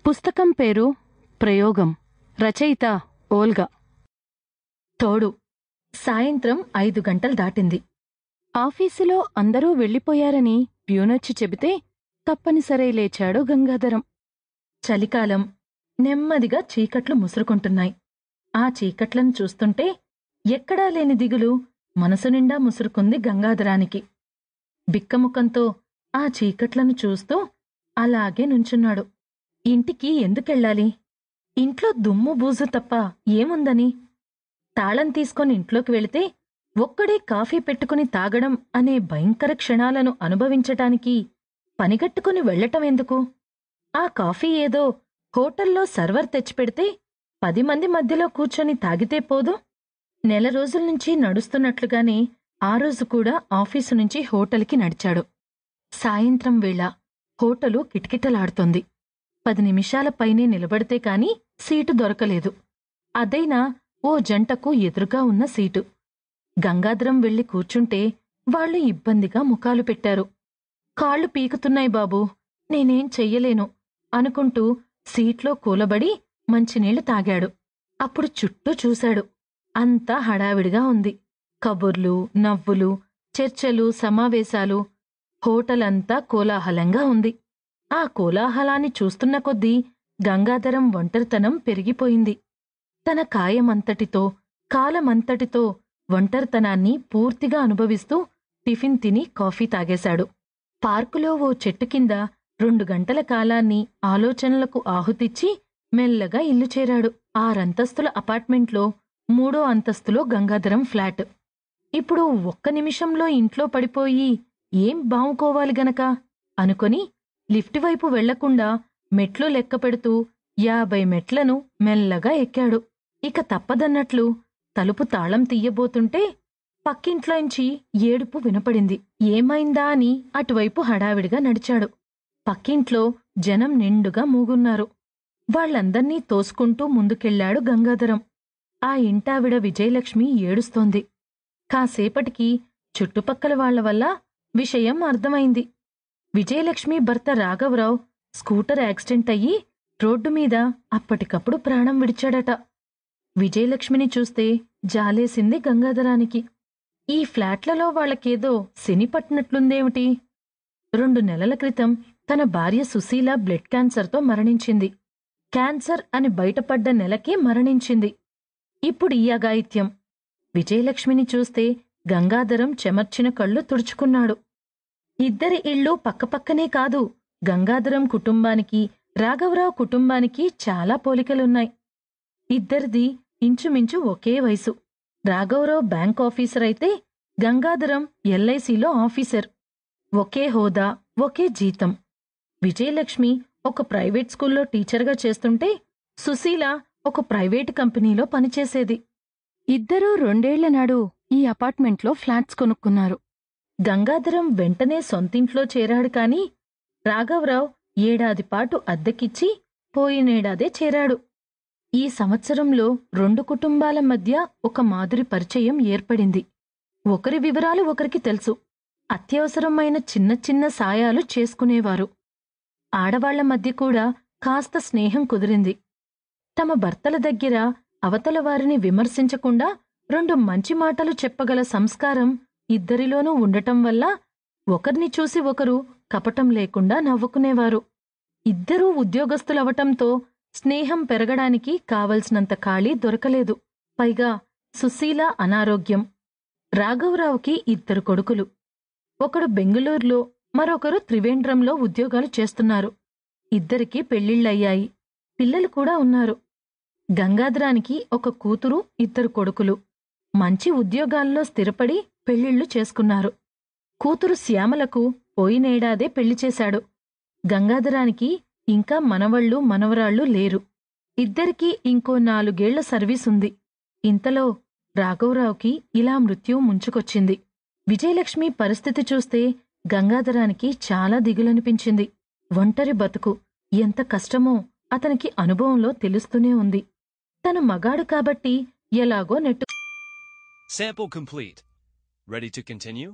పుస్తకం పేరు ప్రయోగం. రచయిత ఓల్గా. తోడు. సాయంత్రం 5 గంటలు దాటింది. ఆఫీసులో అందరూ వెళ్ళిపోయారని ప్యూనొచ్చి చెబితే తప్పనిసరై లేచాడు గంగాధరం. చలికాలం. నెమ్మదిగా చీకట్లు ముసురుకుంటున్నాయి. ఆ చీకట్లను చూస్తుంటే ఎక్కడా లేని దిగులు మనసు నిండా ముసురుకుంది గంగాధరానికి. బిక్కముఖంతో ఆ చీకట్లను చూస్తూ అలాగే నుంచున్నాడు. ఇంటికి ఎందుకెళ్ళాలి? ఇంట్లో దుమ్ము బూజు తప్ప ఏముందని? తాళం తీసుకొని ఇంట్లోకి వెళితే ఒక్కడే కాఫీ పెట్టుకుని తాగడం అనే భయంకర క్షణాలను అనుభవించటానికి పనిగట్టుకుని వెళ్లటం ఎందుకు? ఆ కాఫీ ఏదో హోటల్లో సర్వర్ తెచ్చిపెడితే 10 మంది మధ్యలో కూర్చొని తాగితే పోదు? నెల రోజుల్నుంచి నడుస్తున్నట్లుగానే ఆ రోజు కూడా ఆఫీసు నుంచి హోటల్కి నడిచాడు. సాయంత్రం వేళ. హోటలు కిటకిటలాడుతోంది. 10 నిమిషాల పైనే నిలబడితే కాని సీటు దొరకలేదు. అదైనా ఓ జంటకు ఎదురుగా ఉన్న సీటు. గంగాధరం వెళ్లి కూర్చుంటే వాళ్లు ఇబ్బందిగా ముఖాలు పెట్టారు. కాళ్లు పీకుతున్నాయి బాబూ, నేనేం చెయ్యలేను అనుకుంటూ సీట్లో కూలబడి మంచినీళ్లు తాగాడు. అప్పుడు చుట్టూ చూశాడు. అంతా హడావిడిగా ఉంది. కబుర్లు, నవ్వులు, చర్చలు, సమావేశాలు. హోటలంతా కోలాహలంగా ఉంది. ఆ కోలాహలాన్ని చూస్తున్న కొద్దీ గంగాధరం ఒంటరితనం పెరిగిపోయింది. తన కాయమంతటితో, కాలమంతటితో ఒంటరితనాన్ని పూర్తిగా అనుభవిస్తూ టిఫిన్ తిని కాఫీ తాగేశాడు. పార్కులో ఓ చెట్టు కింద 2 గంటల కాలాన్ని ఆలోచనలకు ఆహుతిచ్చి మెల్లగా ఇల్లు చేరాడు. 6 అంతస్తుల అపార్ట్మెంట్లో 3వ అంతస్తులో గంగాధరం ఫ్లాట్. ఇప్పుడు ఒక్క నిమిషంలో ఇంట్లో పడిపోయి ఏం బావుకోవాలి గనక అనుకొని లిఫ్ట్ వైపు వెళ్లకుండా మెట్లు లెక్కపెడుతూ 50 మెట్లను మెల్లగా ఎక్కాడు. ఇక తప్పదన్నట్లు తలుపు తాళం తీయబోతుంటే పక్కింట్లోంచి ఏడుపు వినపడింది. ఏమైందా అని అటువైపు హడావిడిగా నడిచాడు. పక్కింట్లో జనం నిండుగా మూగున్నారు. వాళ్లందర్నీ తోసుకుంటూ ముందుకెళ్లాడు గంగాధరం. ఆ ఇంటావిడ విజయలక్ష్మి ఏడుస్తోంది. కాసేపటికి చుట్టుపక్కల వాళ్ల వల్ల విషయం అర్థమైంది. విజయలక్ష్మి భర్త రాఘవరావు స్కూటర్ యాక్సిడెంట్ అయ్యి రోడ్డు మీద అప్పటికప్పుడు ప్రాణం విడిచాడట. విజయలక్ష్మిని చూస్తే జాలేసింది గంగాధరానికి. ఈ ఫ్లాట్లలో వాళ్లకేదో శని పట్టినట్లుందేమిటి? 2 నెలల క్రితం తన భార్య సుశీల బ్లడ్ క్యాన్సర్తో మరణించింది. క్యాన్సర్ అని బయటపడ్డ నెలకే మరణించింది. ఇప్పుడు ఈ అఘాయిత్యం. విజయలక్ష్మిని చూస్తే గంగాధరం చెమర్చిన కళ్ళు తుడుచుకున్నాడు. ఇద్దరి ఇళ్ళు పక్కపక్కనే కాదు, గంగాధరం కుటుంబానికి, రాఘవరావు కుటుంబానికి చాలా పోలికలున్నాయి. ఇద్దరిది ఇంచుమించు ఒకే వయసు. రాఘవరావు బ్యాంక్ ఆఫీసర్ అయితే గంగాధరం ఎల్ఐసిలో ఆఫీసర్. ఒకే హోదా, ఒకే జీతం. విజయలక్ష్మి ఒక ప్రైవేట్ స్కూల్లో టీచర్గా చేస్తుంటే సుశీల ఒక ప్రైవేటు కంపెనీలో పనిచేసేది. ఇద్దరూ 2 ఏళ్ల నాడు ఈ అపార్ట్మెంట్లో ఫ్లాట్స్ కొనుక్కున్నారు. గంగాధరం వెంటనే సొంతింట్లో చేరాడు కాని రాఘవరావు ఏడాదిపాటు అద్దెకిచ్చి పోయినేడాదే చేరాడు. ఈ సంవత్సరంలో 2 కుటుంబాల మధ్య ఒక మాదిరి పరిచయం ఏర్పడింది. ఒకరి వివరాలు ఒకరికి తెలుసు. అత్యవసరమైన చిన్న చిన్న సాయాలు చేసుకునేవారు. ఆడవాళ్ల మధ్య కూడా కాస్త స్నేహం కుదిరింది. తమ భర్తల దగ్గర అవతల వారిని విమర్శించకుండా 2 మంచి మాటలు చెప్పగల సంస్కారం ఇద్దరిలోనూ ఉండటం వల్ల ఒకరిని చూసి ఒకరు కపటం లేకుండా నవ్వుకునేవారు. ఇద్దరూ ఉద్యోగస్తులవటంతో స్నేహం పెరగడానికి కావలసినంత ఖాళీ దొరకలేదు. పైగా సుశీల అనారోగ్యం. రాఘవరావుకి 2 కొడుకులు. ఒకడు బెంగుళూరులో, మరొకరు త్రివేంద్రంలో ఉద్యోగాలు చేస్తున్నారు. ఇద్దరికీ పెళ్లిళ్లయ్యాయి. పిల్లలు కూడా ఉన్నారు. గంగాధరానికి ఒక కూతురు, 2 కొడుకులు. మంచి ఉద్యోగాల్లో స్థిరపడి పెళ్లిళ్లు చేసుకున్నారు. కూతురు శ్యామలకు పోయినేడాదే పెళ్లి చేశాడు. గంగాధరానికి ఇంకా మనవళ్ళు, మనవరాళ్లు లేరు. ఇద్దరికీ ఇంకో 4 ఏళ్ల సర్వీసుంది. ఇంతలో రాఘవరావుకి ఇలా మృత్యువు ముంచుకొచ్చింది. విజయలక్ష్మి పరిస్థితి చూస్తే గంగాధరానికి చాలా దిగులనిపించింది. ఒంటరి బతుకు ఎంత కష్టమో అతనికి అనుభవంలో తెలుస్తూనే ఉంది. తను మగాడు కాబట్టి ఎలాగో net. Sample complete. Ready to continue?